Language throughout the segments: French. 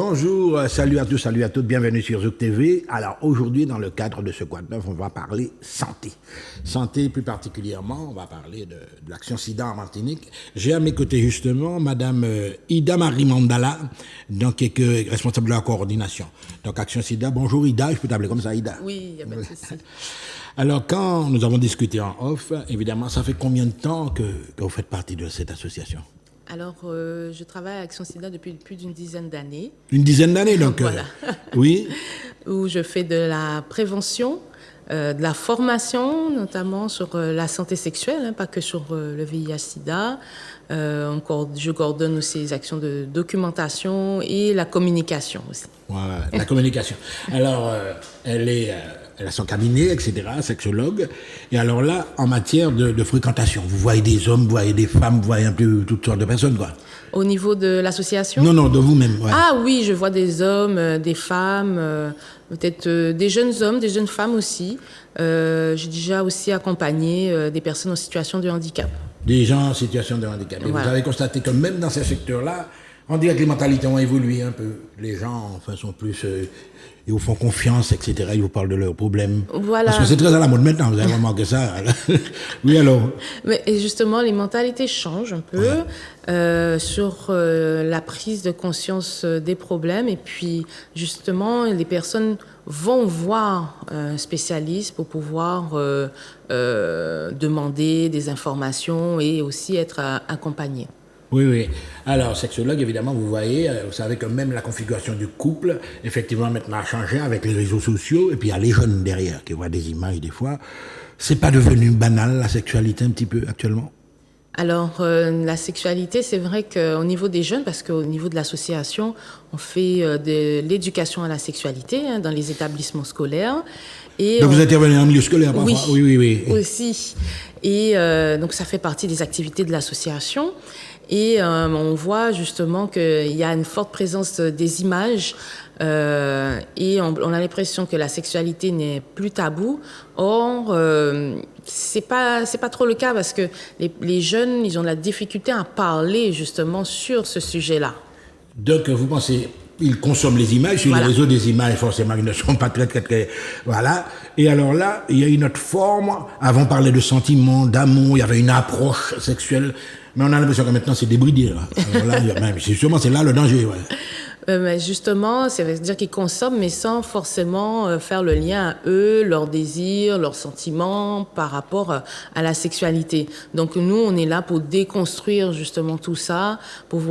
Bonjour, salut à tous, salut à toutes, bienvenue sur Zouk TV. Alors aujourd'hui, dans le cadre de ce Quad 9, on va parler santé. Santé plus particulièrement, on va parler de l'action SIDA en Martinique. J'ai à mes côtés justement Madame Ida Marie Mandala, donc, qui est responsable de la coordination. Donc Action SIDA, bonjour Ida, je peux t'appeler comme ça Ida? Oui, il n'y a pas de souci. Alors quand nous avons discuté en off, évidemment, ça fait combien de temps que vous faites partie de cette association? Alors, je travaille à Action SIDA depuis plus d'une dizaine d'années. Une dizaine d'années, donc Voilà. Oui. Où je fais de la prévention, de la formation, notamment sur la santé sexuelle, pas que sur le VIH-Sida. Je coordonne aussi les actions de documentation et la communication aussi. Voilà, la communication. Alors, elle a son cabinet, etc., sexologue. Et alors là, en matière de fréquentation, vous voyez des hommes, vous voyez des femmes, vous voyez un peu toutes sortes de personnes, quoi. Au niveau de l'association? Non, de vous-même. Ouais. Ah oui, je vois des hommes, des femmes, peut-être des jeunes hommes, des jeunes femmes aussi. J'ai déjà aussi accompagné des personnes en situation de handicap. Des gens en situation de handicap. Et Voilà. vous avez constaté que même dans ces secteurs-là, on dirait que les mentalités ont évolué un peu. Les gens, enfin, sont plus... ils vous font confiance, etc. Ils vous parlent de leurs problèmes. Voilà. Parce que c'est très à la mode maintenant, vous avez remarqué ça. Oui, alors. Mais et justement, les mentalités changent un peu sur la prise de conscience des problèmes. Et puis, justement, les personnes vont voir un spécialiste pour pouvoir demander des informations et aussi être accompagnées. Oui. Alors, sexologue, évidemment, vous voyez, vous savez que même la configuration du couple, effectivement, maintenant a changé avec les réseaux sociaux, et puis il y a les jeunes derrière qui voient des images des fois. C'est pas devenu banal, la sexualité, un petit peu, actuellement? Alors, la sexualité, c'est vrai qu'au niveau des jeunes, parce qu'au niveau de l'association, on fait de l'éducation à la sexualité dans les établissements scolaires. Et Donc vous intervenez en milieu scolaire parfois? Oui. Aussi. Et donc, ça fait partie des activités de l'association. Et on voit justement qu'il y a une forte présence des images et on a l'impression que la sexualité n'est plus tabou. Or, c'est pas trop le cas parce que les jeunes, ils ont de la difficulté à parler justement sur ce sujet-là. Donc vous pensez, ils consomment les images, sur les réseaux des images, forcément, ils ne sont pas très... Voilà. Et alors là, il y a une autre forme. Avant, on parlait de sentiments, d'amour, il y avait une approche sexuelle. Mais on a l'impression que maintenant, c'est débridé. Justement, c'est là le danger. Ouais. Mais justement, ça veut dire qu'ils consomment, mais sans forcément faire le lien à eux, leurs désirs, leurs sentiments par rapport à la sexualité. Donc nous, on est là pour déconstruire justement tout ça, pour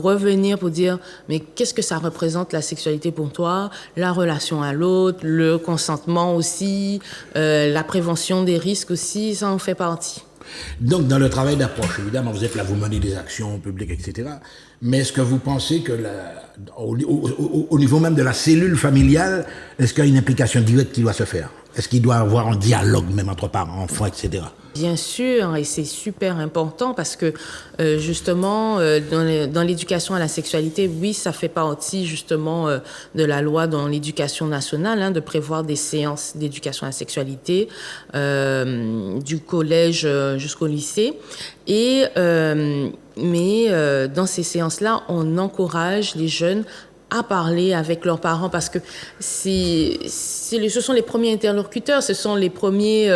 revenir, pour dire, mais qu'est-ce que ça représente la sexualité pour toi, la relation à l'autre, le consentement aussi, la prévention des risques aussi, ça en fait partie. Donc, dans le travail d'approche, évidemment, vous êtes là, vous menez des actions publiques, etc. Mais est-ce que vous pensez que, au niveau même de la cellule familiale, est-ce qu'il y a une implication directe qui doit se faire? Est-ce qu'il doit y avoir un dialogue même entre parents, enfants, etc.? Bien sûr, et c'est super important parce que justement, dans l'éducation à la sexualité, oui, ça fait partie justement de la loi dans l'éducation nationale, de prévoir des séances d'éducation à la sexualité du collège jusqu'au lycée. Et mais dans ces séances-là, on encourage les jeunes à parler avec leurs parents parce que ce sont les premiers interlocuteurs, ce sont les premiers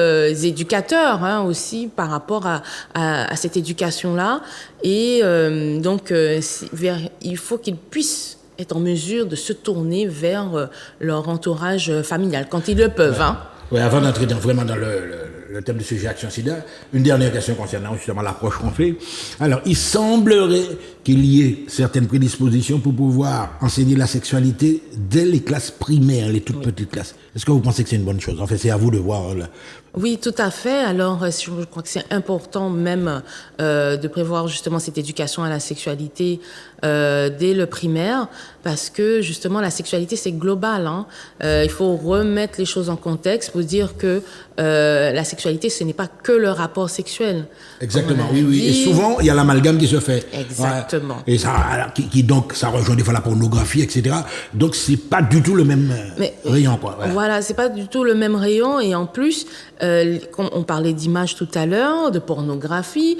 éducateurs aussi par rapport à cette éducation-là. Et donc, il faut qu'ils puissent être en mesure de se tourner vers leur entourage familial quand ils le peuvent. Oui, avant d'entrer vraiment dans le thème du sujet Action SIDA, une dernière question concernant justement l'approche qu'on fait. Alors, il semblerait qu'il y ait certaines prédispositions pour pouvoir enseigner la sexualité dès les classes primaires, les toutes petites classes. Est-ce que vous pensez que c'est une bonne chose? En fait, c'est à vous de voir. Oui, tout à fait. Alors, je crois que c'est important même de prévoir justement cette éducation à la sexualité dès le primaire parce que justement la sexualité c'est global. Il faut remettre les choses en contexte pour dire que la sexualité ce n'est pas que le rapport sexuel. Exactement, oui. Et souvent il y a l'amalgame qui se fait. Exactement. Et ça, donc ça rejoint des fois la pornographie, etc. Donc c'est pas du tout le même rayon, quoi. Voilà, c'est pas du tout le même rayon et en plus on parlait d'images tout à l'heure, de pornographie.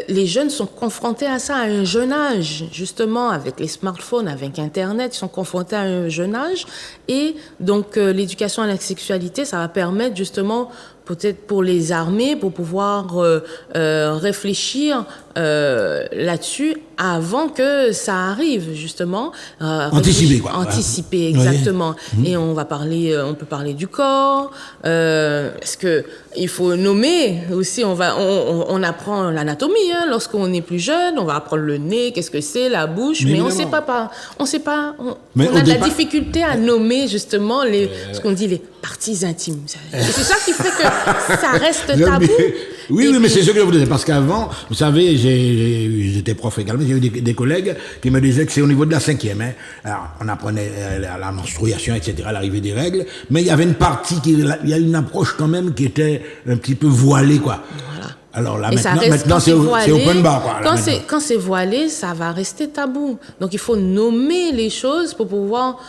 Les jeunes sont confrontés à ça à un jeune âge, justement, avec les smartphones, avec Internet, ils sont confrontés à un jeune âge. Et donc, l'éducation à la sexualité, ça va permettre justement peut-être pour les armées, pour pouvoir réfléchir là-dessus avant que ça arrive, justement. Anticiper, quoi. Anticiper, exactement. Oui. Et on peut parler du corps, parce que il faut nommer aussi, on apprend l'anatomie, hein, lorsqu'on est plus jeune, on va apprendre le nez, qu'est-ce que c'est, la bouche, mais on sait pas, on a de la difficulté à nommer, justement, ce qu'on dit, les parties intimes. C'est ça qui fait que ça reste tabou. Oui, mais c'est ce que je vous disais, parce qu'avant, vous savez, j'étais prof également, j'ai eu des collègues qui me disaient que c'est au niveau de la 5e. Hein. Alors, on apprenait la menstruation, etc., l'arrivée des règles, mais il y avait une partie, il y a une approche quand même qui était un petit peu voilée, quoi. Voilà. Alors là, maintenant c'est open bar, quoi. Quand c'est voilé, ça va rester tabou. Donc, il faut nommer les choses pour pouvoir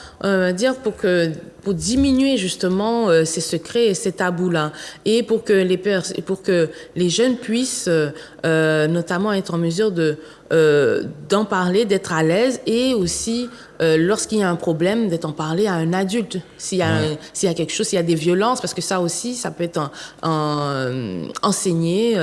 pour diminuer justement ces secrets et ces tabous-là, et pour que les jeunes puissent notamment être en mesure d'en parler, d'être à l'aise, et aussi lorsqu'il y a un problème, d'être en parler à un adulte. S'il y a quelque chose, s'il y a des violences, parce que ça aussi, ça peut être enseigné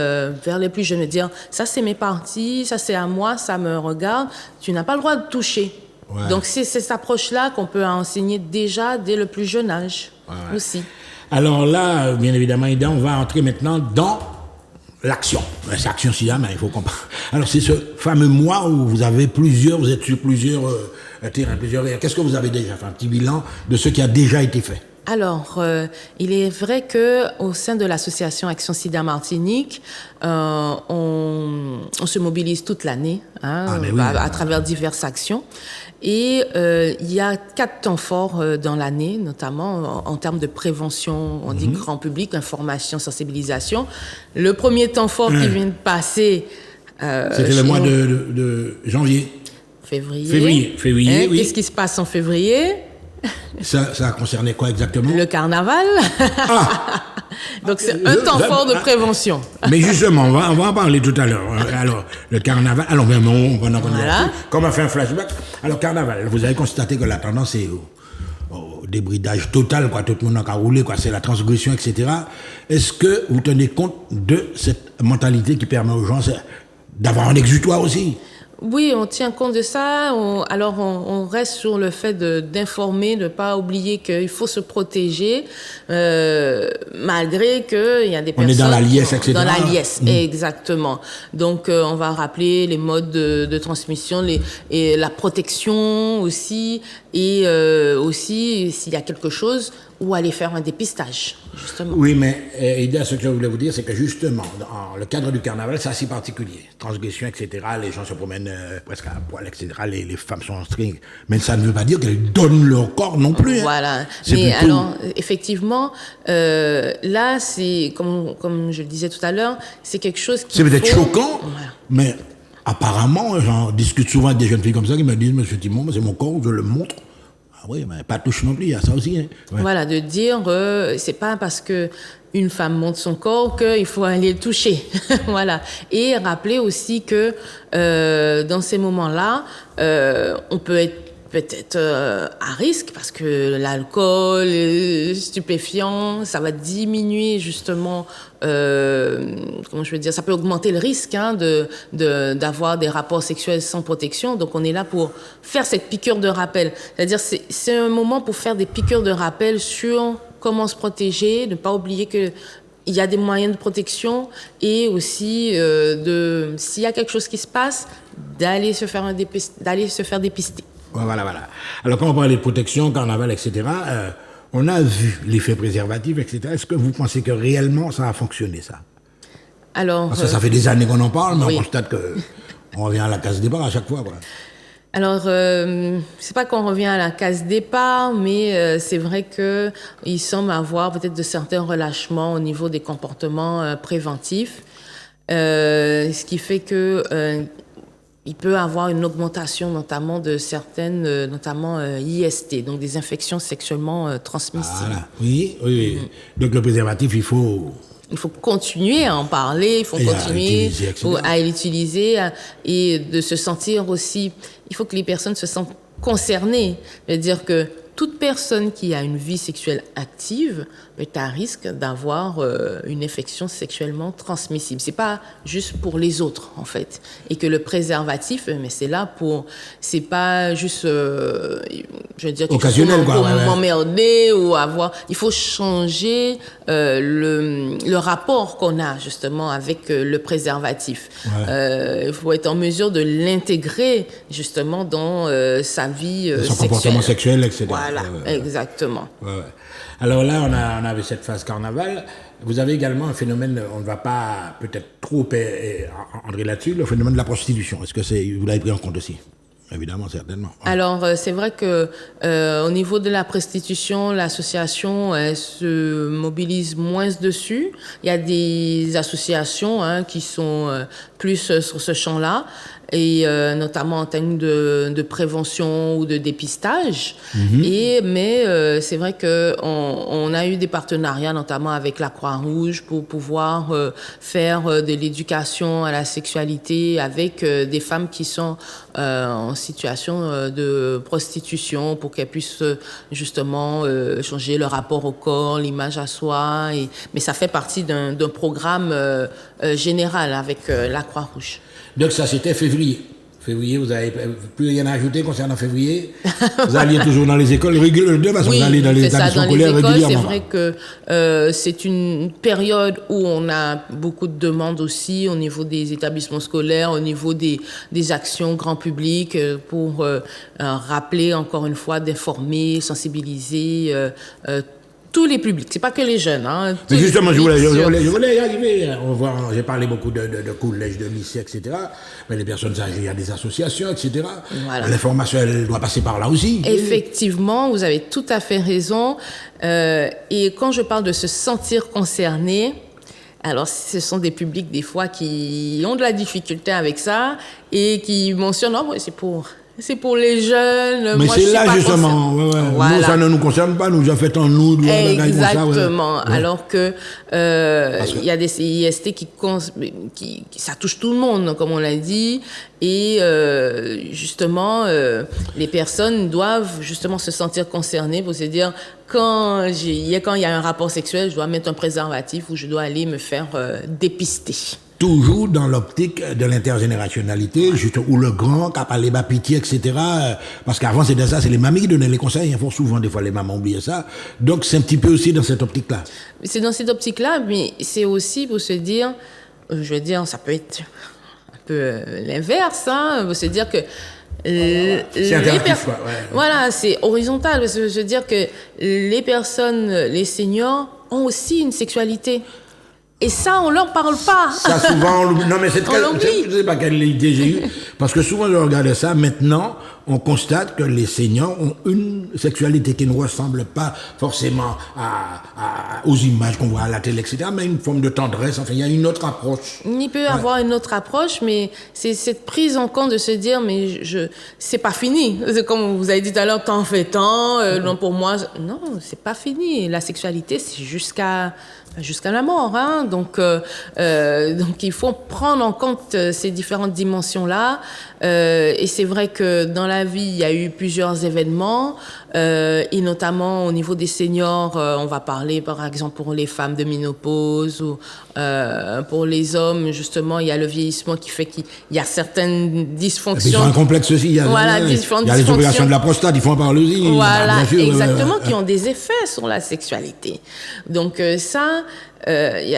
vers les plus jeunes, de dire ça c'est mes parties, ça c'est à moi, ça me regarde, tu n'as pas le droit de toucher. Ouais. Donc, c'est cette approche-là qu'on peut enseigner déjà dès le plus jeune âge aussi. Alors là, bien évidemment, Ida, on va entrer maintenant dans l'action. C'est Action SIDA, mais il faut comprendre. Alors, c'est ce fameux mois où vous êtes sur plusieurs terrains, Qu'est-ce que vous avez déjà fait? Un petit bilan de ce qui a déjà été fait. Alors, il est vrai que au sein de l'association Action SIDA Martinique, on se mobilise toute l'année, à travers diverses actions. Et il y a 4 temps forts dans l'année, notamment en termes de prévention, on dit grand public, information, sensibilisation. Le premier temps fort qui vient de passer... c'était le mois de janvier. Février, oui. Qu'est-ce qui se passe en février? Ça a concerné quoi exactement? Le carnaval. Donc c'est un temps fort de prévention. Mais justement, on va en parler tout à l'heure. Alors, le carnaval, comme on fait un flashback. Alors, carnaval, vous avez constaté que la tendance est au débridage total, quoi. Tout le monde a roulé, quoi. C'est la transgression, etc. Est-ce que vous tenez compte de cette mentalité qui permet aux gens d'avoir un exutoire aussi? Oui, on tient compte de ça. On reste sur le fait d'informer, de ne pas oublier qu'il faut se protéger, malgré qu'il y a des personnes... On est dans la liesse, etc. Dans la liesse, exactement. Donc, on va rappeler les modes de transmission, et la protection aussi, et aussi, s'il y a quelque chose, ou aller faire un dépistage, justement. Oui, mais Ida, ce que je voulais vous dire, c'est que justement, dans le cadre du carnaval, c'est assez particulier. Transgression, etc., les gens se promènent presque à poil, etc., les femmes sont en string. Mais ça ne veut pas dire qu'elles donnent leur corps non plus. Voilà. Hein. Mais plutôt... alors, effectivement, là, c'est, comme je le disais tout à l'heure, c'est quelque chose qui... C'est peut-être choquant, mais apparemment, j'en discute souvent avec des jeunes filles comme ça qui me disent, Monsieur Timon, c'est mon corps, je le montre. Ah oui, mais pas touche non plus, il y a ça aussi. Hein. Ouais. Voilà, de dire, c'est pas parce que une femme montre son corps qu'il faut aller le toucher. Voilà. Et rappeler aussi que dans ces moments-là, on peut être peut-être à risque, parce que l'alcool, les stupéfiants, ça va diminuer justement, comment je veux dire, ça peut augmenter le risque d'avoir des rapports sexuels sans protection. Donc on est là pour faire cette piqûre de rappel. C'est-à-dire c'est un moment pour faire des piqûres de rappel sur comment se protéger, ne pas oublier que il y a des moyens de protection, et aussi s'il y a quelque chose qui se passe, d'aller se faire dépister. Voilà. Alors, quand on parle de protection, carnaval, etc., on a vu l'effet préservatif, etc. Est-ce que vous pensez que réellement ça a fonctionné, ça? Alors, parce que ça fait des années qu'on en parle, mais on constate qu'on revient à la case départ à chaque fois, quoi. Alors, c'est pas qu'on revient à la case départ, mais c'est vrai que il semble avoir peut-être de certains relâchements au niveau des comportements préventifs, ce qui fait que il peut avoir une augmentation notamment de certaines, notamment IST, donc des infections sexuellement transmissibles. Voilà, oui. Donc le préservatif, il faut il faut continuer à en parler, il faut Et continuer à l'utiliser, l'utiliser et de se sentir aussi. Il faut que les personnes se sentent concernées. C'est-à-dire que toute personne qui a une vie sexuelle active est à risque d'avoir une infection sexuellement transmissible. C'est pas juste pour les autres, en fait. Et que le préservatif, mais c'est là pour... C'est pas juste, je veux dire... Occasionnel, quoi. Pour m'emmerder ou avoir... Il faut changer le rapport qu'on a, justement, avec le préservatif. Ouais. Il faut être en mesure de l'intégrer, justement, dans sa vie son sexuelle. Comportement sexuel, etc. Voilà, exactement. Ouais. Alors là, on avait cette phase carnaval. Vous avez également un phénomène, on ne va pas peut-être trop entrer là-dessus, le phénomène de la prostitution. Est-ce que vous l'avez pris en compte aussi? Évidemment, certainement. Alors, c'est vrai que au niveau de la prostitution, l'association se mobilise moins dessus. Il y a des associations qui sont plus sur ce champ-là, et notamment en termes de prévention ou de dépistage. Mais c'est vrai que on a eu des partenariats, notamment avec la Croix-Rouge, pour pouvoir faire de l'éducation à la sexualité avec des femmes qui sont en situation de prostitution, pour qu'elles puissent justement changer leur rapport au corps, l'image à soi. Mais ça fait partie d'un programme général avec la Croix-Rouge. Donc ça, c'était février. Février, vous n'avez plus rien à ajouter concernant février. Vous alliez toujours dans les écoles régulièrement, parce que vous allez dans les établissements scolaires régulièrement. C'est vrai que c'est une période où on a beaucoup de demandes aussi au niveau des établissements scolaires, au niveau des actions grand public, pour rappeler encore une fois, d'informer, sensibiliser tous les publics, c'est pas que les jeunes. Mais justement, je voulais y arriver. J'ai parlé beaucoup de collèges, de lycées, etc. Mais les personnes âgées, il y a des associations, etc. Voilà. L'information, elle doit passer par là aussi. Effectivement, vous avez tout à fait raison. Et quand je parle de se sentir concerné, alors ce sont des publics des fois qui ont de la difficulté avec ça et qui mentionnent, non, c'est pour les jeunes. Mais moi, c'est là, justement. Voilà. Nous, ça ne nous concerne pas. Nous, en fait, en nous. Exactement. Alors que il y a des CIST qui ça touche tout le monde, comme on l'a dit. Et justement, les personnes doivent justement se sentir concernées pour se dire, quand il y a un rapport sexuel, je dois mettre un préservatif ou je dois aller me faire dépister. Toujours dans l'optique de l'intergénérationnalité, juste où le grand qui a parlé bas pitié, etc. Parce qu'avant, c'était ça, c'est les mamies qui donnaient les conseils. Faut souvent, des fois, les mamans oublient ça. Donc, c'est un petit peu aussi dans cette optique-là. C'est dans cette optique-là, mais c'est aussi pour se dire, je veux dire, ça peut être un peu l'inverse, pour se dire que c'est interactif, quoi. Voilà, c'est horizontal. Parce que je veux dire que les personnes, les seniors, ont aussi une sexualité. Et ça, on leur parle pas. Ça, souvent, on l'oublie. Non, mais je ne sais pas quelle idée j'ai eue. Parce que souvent, je regardais ça. Maintenant, on constate que les seniors ont une sexualité qui ne ressemble pas forcément aux images qu'on voit à la télé, etc., mais une forme de tendresse. Enfin, il y a une autre approche. Il peut y avoir une autre approche, mais c'est cette prise en compte de se dire, mais c'est pas fini. C'est comme vous avez dit tout à l'heure, tant fait tant. Non, pour moi, non, c'est pas fini. La sexualité, c'est jusqu'à la mort, donc il faut prendre en compte ces différentes dimensions-là, et c'est vrai que dans la vie il y a eu plusieurs événements, et notamment au niveau des seniors, on va parler par exemple pour les femmes de ménopause ou pour les hommes, justement il y a le vieillissement qui fait qu'il y a certaines dysfonctions. Ils ont un complexe aussi, il y a les opérations de la prostate, il faut en parler aussi. Voilà, bien sûr, exactement, qui ont des effets sur la sexualité. Donc ça, il y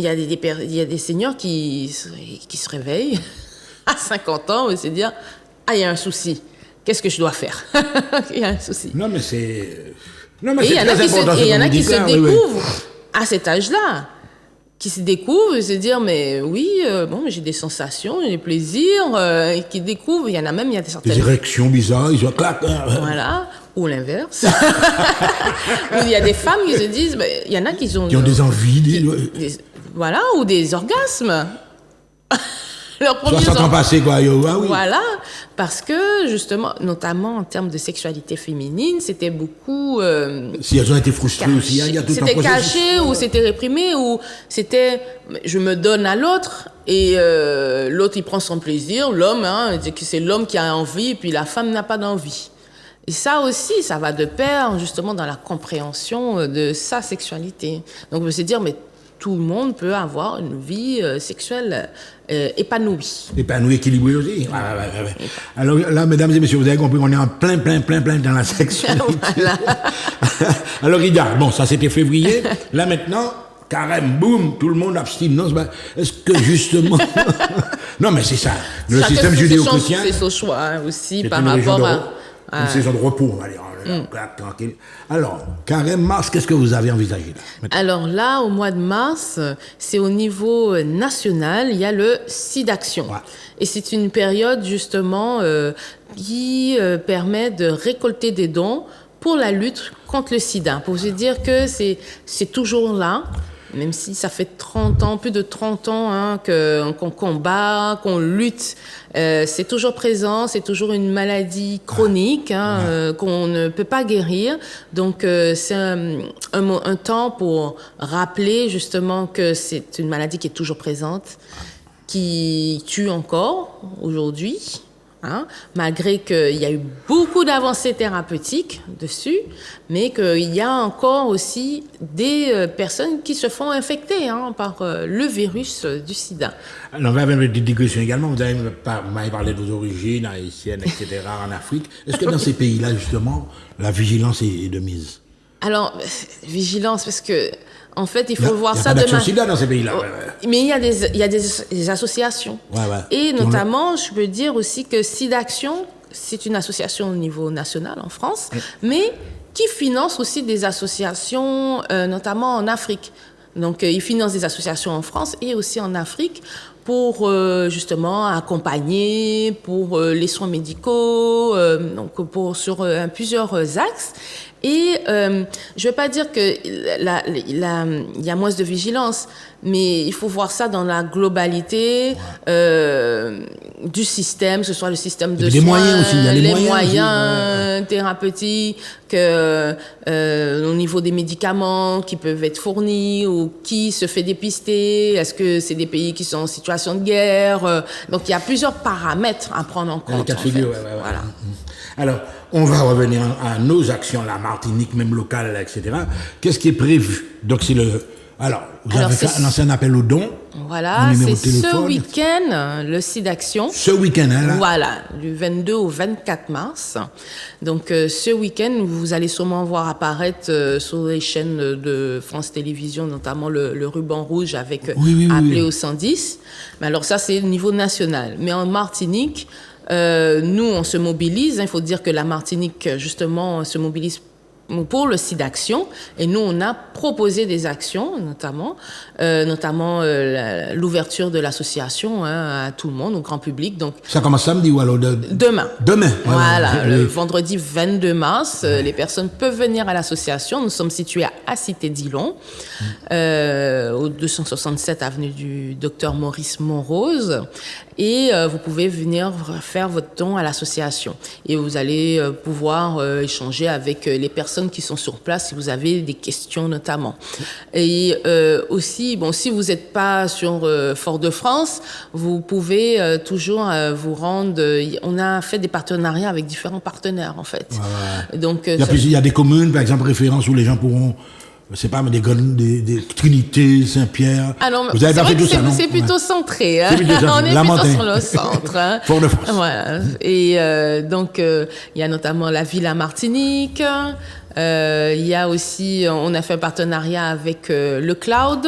a des seniors qui se réveillent à 50 ans et se dire, il y a un souci. Qu'est-ce que je dois faire? Il y a un souci. Non, mais c'est très important. Et il y en a qui se découvrent à cet âge-là, qui se découvrent et se dire, mais oui, j'ai des sensations, j'ai des plaisirs, et qui découvrent. Il y en a même, il y a des érections bizarres, ils ont clac. Voilà. Ou l'inverse. Il y a des femmes qui se disent, il y en a qui ont des envies, voilà, ou des orgasmes. leurs premiers 60 ans enfants. passés, quoi. Ah oui. Voilà, parce que justement, notamment en termes de sexualité féminine, c'était beaucoup Si elles ont été frustrées aussi, il y a tout un c'était processus. caché ou c'était réprimé ou c'était je me donne à l'autre et l'autre il prend son plaisir, l'homme, hein, dit que c'est l'homme qui a envie et puis la femme n'a pas d'envie. Et ça aussi, ça va de pair justement dans la compréhension de sa sexualité. Donc, je veux dire, mais tout le monde peut avoir une vie sexuelle épanouie. Épanoui, équilibré aussi. Ouais. Alors là, mesdames et messieurs, vous avez compris qu'on est en plein dans la sexualité. Voilà. Alors, regarde, bon, ça c'était février. Là maintenant, carême, boum, tout le monde abstinence. Ben, est-ce que justement... non, mais c'est ça. Le Chacun système fait judéo-chrétien... C'est son choix hein, aussi c'est par une région rapport une saison de repos, on va dire. Tranquille. Alors, carême, mars, qu'est-ce que vous avez envisagé là? Alors là, au mois de mars, c'est au niveau national, il y a le SIDAction. Ouais. Et c'est une période justement qui permet de récolter des dons pour la lutte contre le sida. Pour se dire que c'est toujours là, même si ça fait 30 ans, plus de 30 ans hein, qu'on combat, qu'on lutte. C'est toujours présent, c'est toujours une maladie chronique hein, qu'on ne peut pas guérir. Donc c'est un temps pour rappeler justement que c'est une maladie qui est toujours présente, qui tue encore aujourd'hui. Hein, malgré qu'il y a eu beaucoup d'avancées thérapeutiques dessus, mais qu'il y a encore aussi des personnes qui se font infecter hein, par le virus du sida. Alors, on va avoir une petite digression également. Vous m'avez parlé de vos origines haïtiennes, etc., en Afrique. Est-ce que dans ces pays-là, justement, la vigilance est de mise? Alors, vigilance, parce que en fait, il faut voir ça de de manière... sida dans ces pays-là. Mais il y a des associations. Et notamment, je peux dire aussi que SIDAction, c'est une association au niveau national en France, mais qui finance aussi des associations, notamment en Afrique. Donc, ils financent des associations en France et aussi en Afrique pour justement accompagner, pour les soins médicaux, donc sur plusieurs axes. Et je ne veux pas dire qu'il y a moins de vigilance, mais il faut voir ça dans la globalité du système, que ce soit le système de soins, moyens aussi, il y a les moyens thérapeutiques, au niveau des médicaments qui peuvent être fournis ou qui se fait dépister. Est-ce que c'est des pays qui sont en situation de guerre? Donc, il y a plusieurs paramètres à prendre en compte. Les cas de figure, voilà. Alors, on va revenir à nos actions, la Martinique, même locale, etc. Qu'est-ce qui est prévu? Donc, c'est le... Alors, vous avez lancé un appel aux dons. Voilà, c'est ce week-end, le SIDAction. Ce week-end, hein, là? Voilà, du 22 au 24 mars. Donc, ce week-end, vous allez sûrement voir apparaître sur les chaînes de France Télévisions, notamment le ruban rouge avec appelé au 110. Mais alors, ça, c'est au niveau national. Mais en Martinique, nous, on se mobilise. Il faut dire que la Martinique, justement, se mobilise pour le SIDAction. Et nous, on a proposé des actions, notamment l'ouverture de l'association à tout le monde, au grand public. Donc, ça commence samedi ou alors demain. Demain. Voilà, le vendredi 22 mars, les personnes peuvent venir à l'association. Nous sommes situés à Cité-Dillon, au 267 avenue du Docteur Maurice Monrose. Et vous pouvez venir faire votre don à l'association. Et vous allez pouvoir échanger avec les personnes qui sont sur place si vous avez des questions notamment. Et aussi, bon, si vous n'êtes pas sur Fort-de-France, vous pouvez toujours vous rendre... on a fait des partenariats avec différents partenaires, en fait. Donc, il y a des communes, par exemple, références où les gens pourront... C'est pas des Trinité, Saint-Pierre. Ah non, vous avez pas fait tout ça, non? C'est plutôt centré. Hein? On est plutôt sur le centre. Hein? Fort-de-France. Voilà. Et donc, il y a notamment la Villa Martinique. Il y a aussi, on a fait un partenariat avec le Cloud,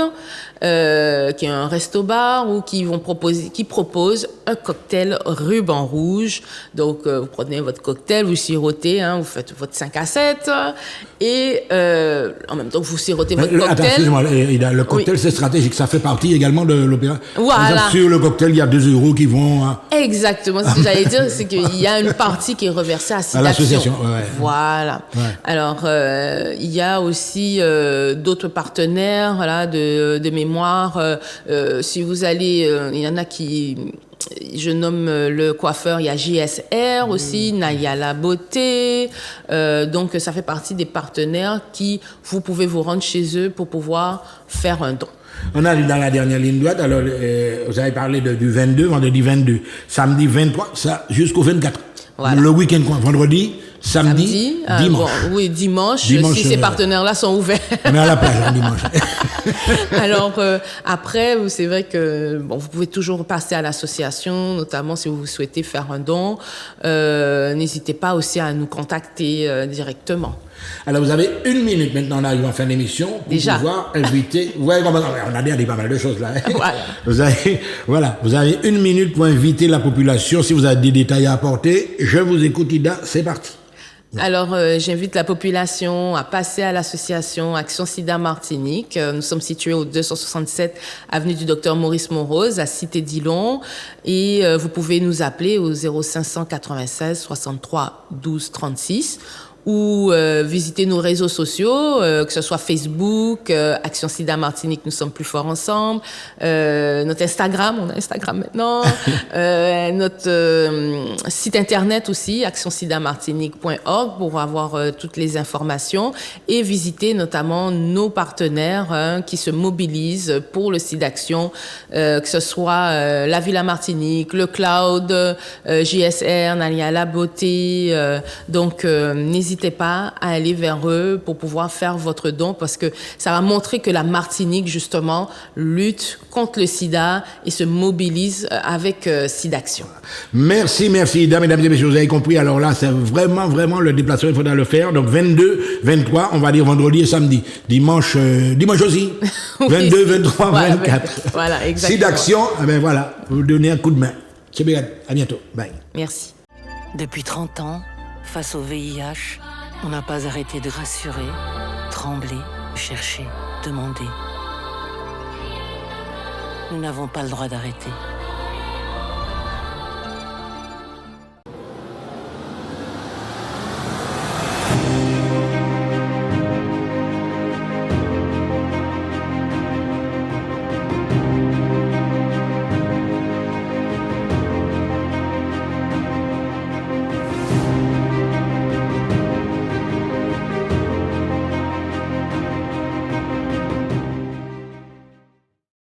qui est un resto-bar qui propose un cocktail ruban rouge. Donc, vous prenez votre cocktail, vous sirotez, hein, vous faites votre 5 à 7 et en même temps vous sirotez votre cocktail. Attends, excusez-moi, le cocktail, c'est stratégique, ça fait partie également de l'opéra. Voilà. Sur le cocktail, il y a 2 € qui vont... Exactement, ce que j'allais dire, c'est qu'il y a une partie qui est reversée à l'association. Voilà. Alors, il y a aussi d'autres partenaires, voilà, de mémoire. Si vous allez, il y en a qui je nomme le coiffeur, il y a JSR aussi, Naya La Beauté. Donc, ça fait partie des partenaires qui, vous pouvez vous rendre chez eux pour pouvoir faire un don. On arrive dans la dernière ligne droite. Alors, vous avez parlé du 22, vendredi 22, samedi 23, ça jusqu'au 24. Voilà. Le week-end, quoi, vendredi, samedi, dimanche. Bon, oui, dimanche si ces partenaires-là sont ouverts. On est à la plage dimanche. Alors, après, c'est vrai que vous pouvez toujours passer à l'association, notamment si vous souhaitez faire un don. N'hésitez pas aussi à nous contacter directement. Alors, vous avez 1 minute maintenant, on arrive en fin d'émission, pour déjà pouvoir inviter. Ouais, on a dit pas mal de choses là. Voilà. Vous avez 1 minute pour inviter la population. Si vous avez des détails à apporter, je vous écoute, Ida, c'est parti. Alors, j'invite la population à passer à l'association Action Sida Martinique. Nous sommes situés au 267 avenue du Docteur Maurice Morose, à Cité-Dillon. Et vous pouvez nous appeler au 0596 63 12 36 ou visiter nos réseaux sociaux, que ce soit Facebook, Action Sida Martinique, nous sommes plus forts ensemble, notre Instagram, on a Instagram maintenant, notre site internet aussi, actionsidamartinique.org pour avoir toutes les informations et visiter notamment nos partenaires qui se mobilisent pour le SIDAction, que ce soit la Villa Martinique, le Cloud, JSR, Naya La Beauté, donc n'hésitez pas à aller vers eux pour pouvoir faire votre don parce que ça va montrer que la Martinique, justement, lutte contre le sida et se mobilise avec SIDAction. Merci, Ida. Mesdames et messieurs, vous avez compris. Alors là, c'est vraiment le déplacement, il faudra le faire. Donc 22, 23, on va dire vendredi et samedi. Dimanche aussi. Oui. 22, 23, voilà, 24. Voilà, exactement. SIDAction, voilà, vous donnez un coup de main. C'est bien. À bientôt. Bye. Merci. Depuis 30 ans, face au VIH, on n'a pas arrêté de rassurer, trembler, chercher, demander. Nous n'avons pas le droit d'arrêter.